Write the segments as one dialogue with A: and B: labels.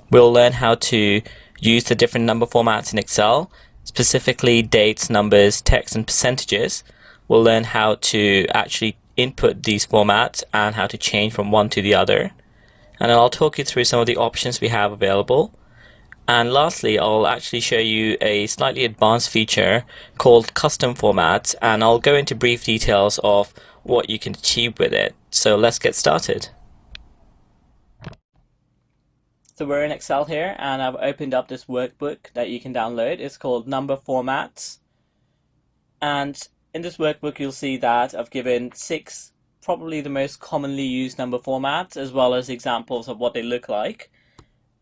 A: we'll learn how to use the different number formats in Excel, specifically dates, numbers, text, and percentages. We'll learn how to actually input these formats and how to change from one to the other. And then I'll talk you through some of the options we have available. And lastly, I'll actually show you a slightly advanced feature called custom formats, and I'll go into brief details of what you can achieve with it. So let's get started. So we're in Excel here, and I've opened up this workbook that you can download. It's called Number Formats. And in this workbook, you'll see that I've given 6 probably the most commonly used number formats, as well as examples of what they look like.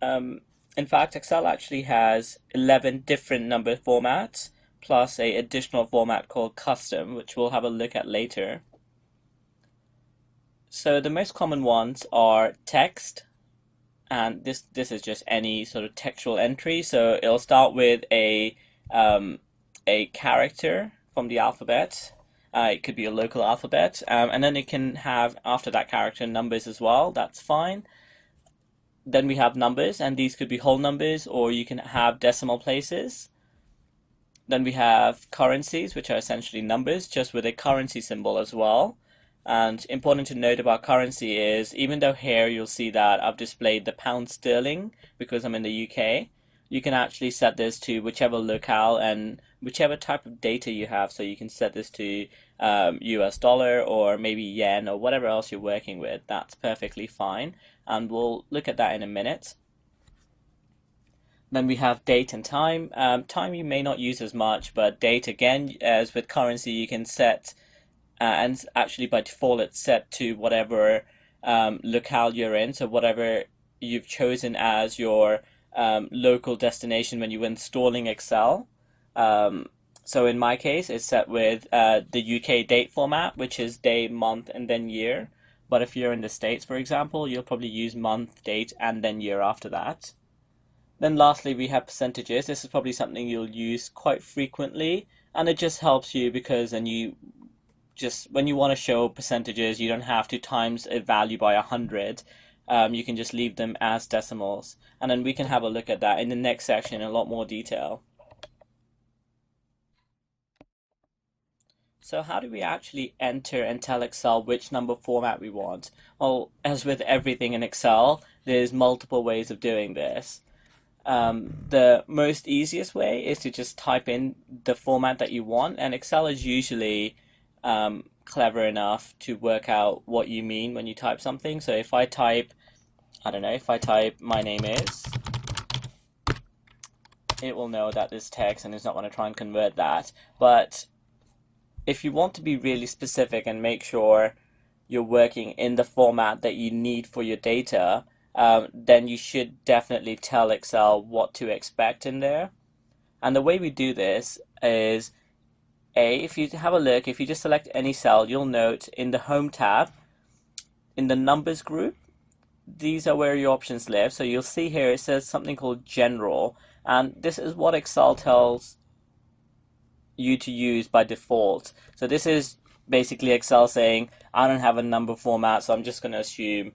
A: In fact, Excel actually has 11 different number formats, plus an additional format called custom, which we'll have a look at later. So the most common ones are text, and this is just any sort of textual entry. So it'll start with a character from the alphabet. It could be a local alphabet, and then it can have, after that character, numbers as well. That's fine. Then we have numbers, and these could be whole numbers, or you can have decimal places. Then we have currencies, which are essentially numbers, just with a currency symbol as well. And important to note about currency is, even though here you'll see that I've displayed the pound sterling because I'm in the UK, you can actually set this to whichever locale and whichever type of data you have. So you can set this to US dollar or maybe yen or whatever else you're working with. That's perfectly fine, and we'll look at that in a minute. Then we have date and time. Time you may not use as much, but date, again, as with currency, you can set, and actually by default it's set to whatever locale you're in, so whatever you've chosen as your local destination when you're installing Excel. So in my case, it's set with the UK date format, which is day, month, and then year. But if you're in the States, for example, you'll probably use month, date, and then year after that. Then lastly, we have percentages. This is probably something you'll use quite frequently, and it just helps you because then when you want to show percentages, you don't have to times a value by 100. You can just leave them as decimals. And then we can have a look at that in the next section in a lot more detail. So how do we actually enter and tell Excel which number format we want? Well, as with everything in Excel, there's multiple ways of doing this. The most easiest way is to just type in the format that you want, and Excel is usually clever enough to work out what you mean when you type something. So if I type, I don't know, if I type my name is, it will know that this text and it's not going to try and convert that. But if you want to be really specific and make sure you're working in the format that you need for your data, then you should definitely tell Excel what to expect in there. And the way we do this is, if you have a look, if you just select any cell, you'll note in the Home tab, in the Numbers group, these are where your options live. So you'll see here it says something called General, and this is what Excel tells you to use by default. So this is basically Excel saying, I don't have a number format, so I'm just going to assume,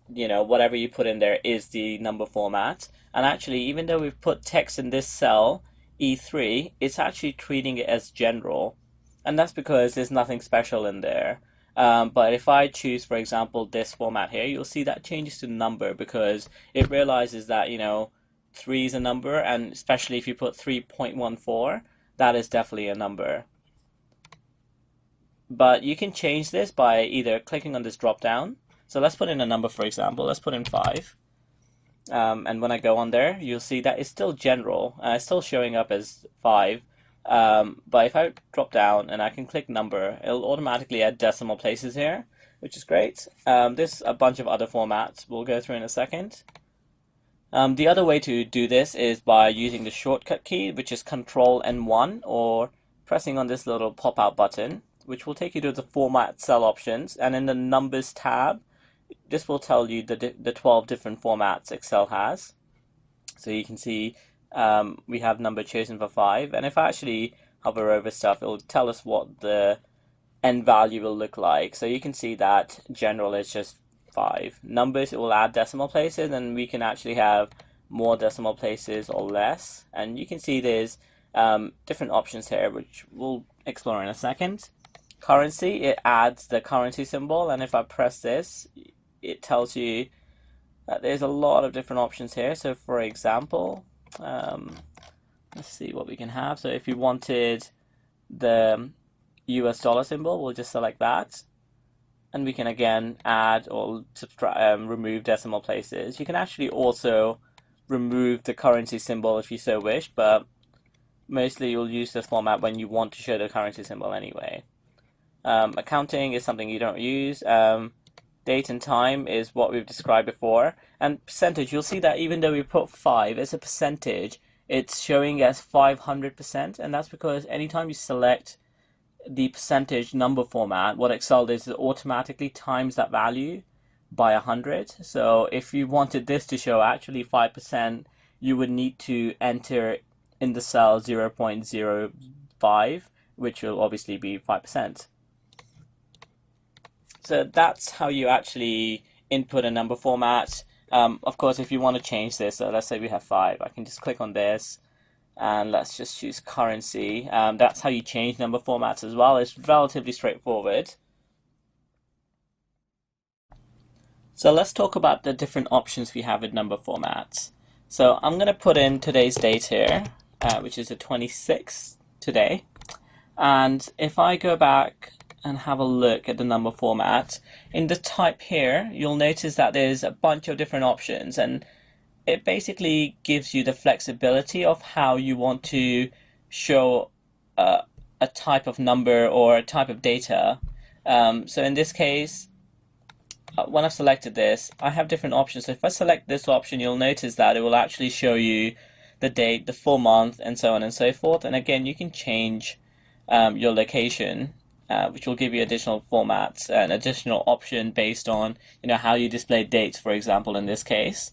A: whatever you put in there is the number format. And actually, even though we've put text in this cell, E3, it's actually treating it as general. And that's because there's nothing special in there. But if I choose, for example, this format here, you'll see that changes to number because it realizes that, 3 is a number, and especially if you put 3.14, that is definitely a number. But you can change this by either clicking on this drop down. So let's put in a number, for example. Let's put in 5. And when I go on there, you'll see that it's still general. It's still showing up as 5. But if I drop down and I can click number, it'll automatically add decimal places here, which is great. There's a bunch of other formats we'll go through in a second. The other way to do this is by using the shortcut key, which is Control N1, or pressing on this little pop-out button, which will take you to the Format Cell options. And in the Numbers tab, this will tell you the 12 different formats Excel has. So you can see we have number chosen for 5. And if I actually hover over stuff, it will tell us what the end value will look like. So you can see that general is just 5. Numbers, it will add decimal places, and we can actually have more decimal places or less. And you can see there's different options here, which we'll explore in a second. Currency, it adds the currency symbol, and if I press this, it tells you that there's a lot of different options here. So for example, let's see what we can have. So if you wanted the US dollar symbol, we'll just select that. And we can again add or subtract, remove decimal places. You can actually also remove the currency symbol if you so wish, but mostly you'll use this format when you want to show the currency symbol anyway. Accounting is something you don't use. Date and time is what we've described before. And percentage, you'll see that even though we put 5 as a percentage, it's showing as 500%, and that's because anytime you select the percentage number format, what Excel does is it automatically times that value by 100. So if you wanted this to show actually 5%, you would need to enter in the cell 0.05, which will obviously be 5%. So that's how you actually input a number format. Of course, if you want to change this, so let's say we have 5, I can just click on this and let's just choose currency. That's how you change number formats as well. It's relatively straightforward. So let's talk about the different options we have with number formats. So I'm going to put in today's date here, which is the 26th today. And if I go back and have a look at the number format, in the type here, you'll notice that there's a bunch of different options, and it basically gives you the flexibility of how you want to show a type of number or a type of data. So in this case, when I've selected this, I have different options. So if I select this option, you'll notice that it will actually show you the date, the full month, and so on and so forth. And again, you can change your location, which will give you additional formats, an additional option based on how you display dates, for example, in this case.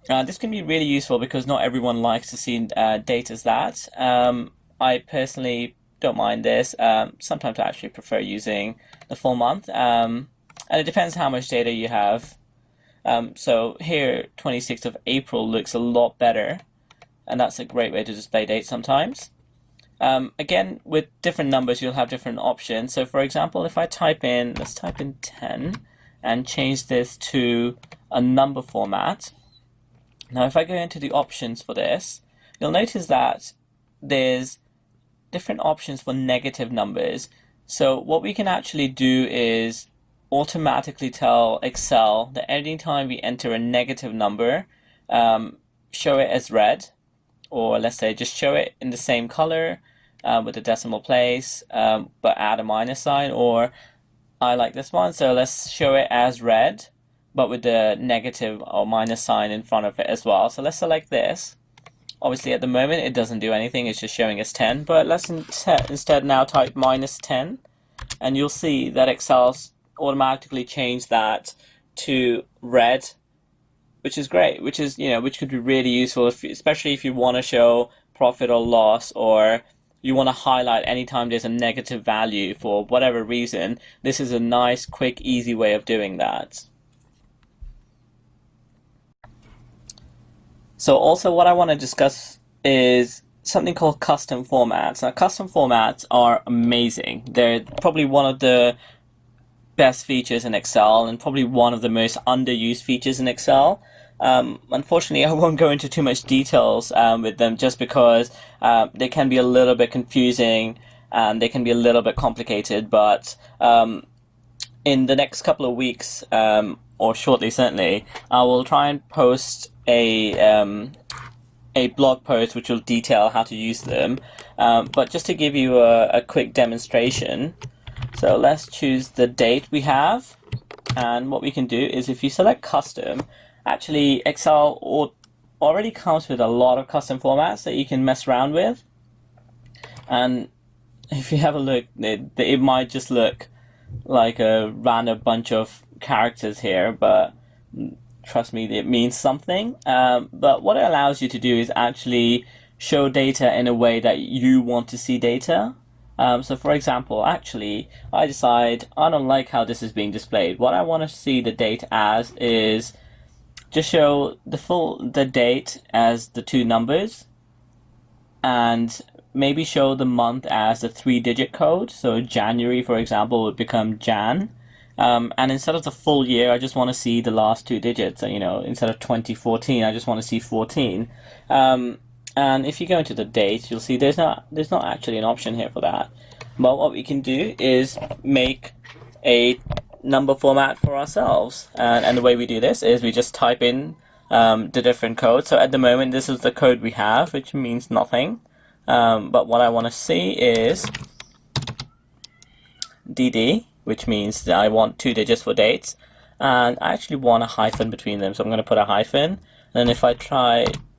A: This can be really useful because not everyone likes to see date as that. I personally don't mind this. Sometimes I actually prefer using the full month, and it depends how much data you have. So here, 26th of April looks a lot better, and that's a great way to display dates sometimes. Again, with different numbers, you'll have different options. So for example, if I type in, let's type in 10 and change this to a number format. Now, if I go into the options for this, you'll notice that there's different options for negative numbers. So what we can actually do is automatically tell Excel that anytime we enter a negative number, show it as red, or let's say just show it in the same color with a decimal place, but add a minus sign, or I like this one, so let's show it as red, but with the negative or minus sign in front of it as well. So let's select this. Obviously at the moment it doesn't do anything, it's just showing us 10, but let's instead now type minus 10, and you'll see that Excel's automatically changed that to red, which is great, which could be really useful, especially if you want to show profit or loss, or you want to highlight anytime there's a negative value for whatever reason. This is a nice, quick, easy way of doing that. So also what I want to discuss is something called custom formats. Now, custom formats are amazing. They're probably one of the best features in Excel, and probably one of the most underused features in Excel. Unfortunately, I won't go into too much details with them, just because they can be a little bit confusing and they can be a little bit complicated. But in the next couple of weeks, or shortly certainly, I will try and post a blog post which will detail how to use them. But just to give you a quick demonstration, so let's choose the date we have, and what we can do is, if you select custom, actually Excel already comes with a lot of custom formats that you can mess around with. And if you have a look, it might just look like a random bunch of characters here, but trust me, it means something. But what it allows you to do is actually show data in a way that you want to see data. So for example, actually, I decide I don't like how this is being displayed. What I want to see the date as is just show the date as the two numbers, and maybe show the month as a three-digit code. So January, for example, would become Jan. And instead of the full year, I just want to see the last two digits. Instead of 2014, I just want to see 14. And if you go into the date, you'll see there's not actually an option here for that. But what we can do is make a number format for ourselves. And the way we do this is we just type in the different codes. So at the moment, this is the code we have, which means nothing. But what I want to see is DD, which means that I want two digits for dates. And I actually want a hyphen between them, so I'm going to put a hyphen. And if I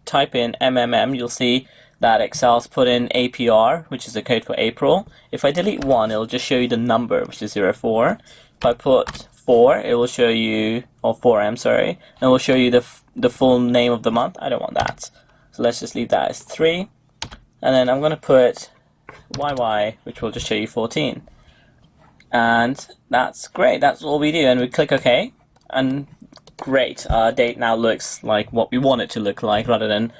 A: type in MMM, you'll see that Excel's put in APR, which is the code for April. If I delete 1, it'll just show you the number, which is 04. If I put 4, it will show you, or 4M, sorry, and it will show you the full name of the month. I don't want that. So let's just leave that as 3. And then I'm going to put YY, which will just show you 14. And that's great. That's all we do. And we click OK. And great. Our date now looks like what we want it to look like, rather than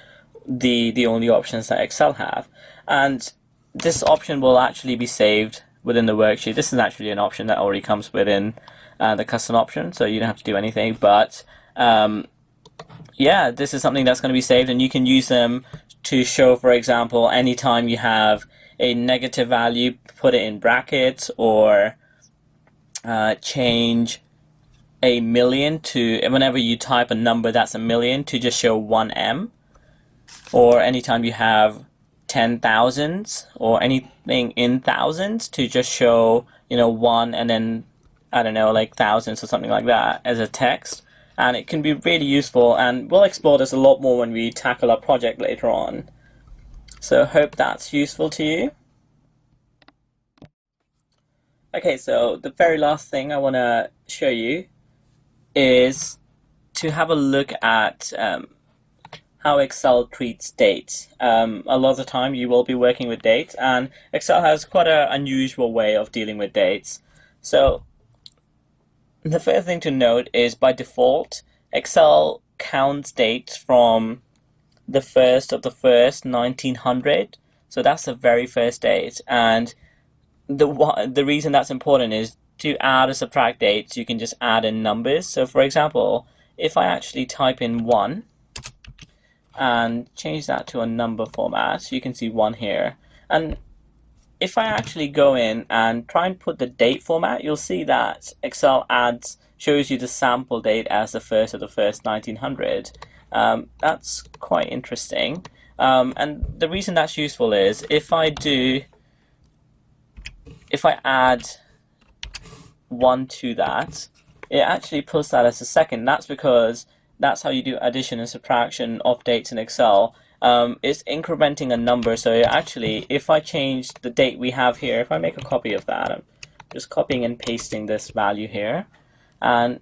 A: the only options that Excel have. And this option will actually be saved within the worksheet. This is actually an option that already comes within the custom option, so you don't have to do anything. But yeah, this is something that's going to be saved, and you can use them to show, for example, anytime you have a negative value, put it in brackets, or change a million to, whenever you type a number that's a million, to just show 1M. Or anytime you have 10,000s or anything in thousands, to just show 1 and then, I don't know, like thousands or something like that as a text. And it can be really useful, and we'll explore this a lot more when we tackle our project later on. So hope that's useful to you. Okay, so the very last thing I want to show you is to have a look at how Excel treats dates. A lot of the time you will be working with dates, and Excel has quite an unusual way of dealing with dates. So the first thing to note is, by default, Excel counts dates from the 1st of the 1st, 1900. So that's the very first date. And the reason that's important is to add or subtract dates, you can just add in numbers. So for example, if I actually type in 1 and change that to a number format, so you can see 1 here. And if I actually go in and try and put the date format, you'll see that Excel shows you the sample date as the 1st of the 1st, 1900. That's quite interesting. And the reason that's useful is, if I add 1 to that, it actually puts that as a second. That's because that's how you do addition and subtraction of dates in Excel. It's incrementing a number. So actually, if I change the date we have here, if I make a copy of that, I'm just copying and pasting this value here, and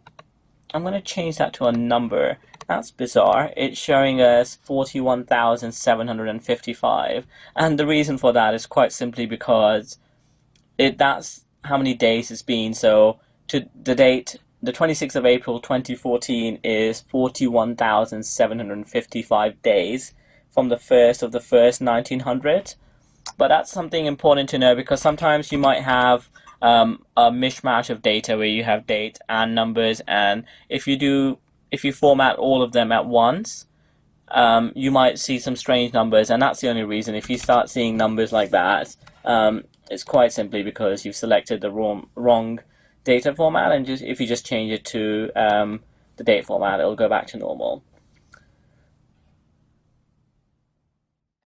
A: I'm going to change that to a number. That's bizarre. It's showing us 41,755, and the reason for that is quite simply because that's how many days it's been. So to the date, the 26th of April 2014 is 41,755 days from the 1st of the 1st, 1900. But that's something important to know, because sometimes you might have a mishmash of data where you have date and numbers, and if you format all of them at once, you might see some strange numbers. And that's the only reason. If you start seeing numbers like that, it's quite simply because you've selected the wrong data format, and if you just change it to the date format, it'll go back to normal.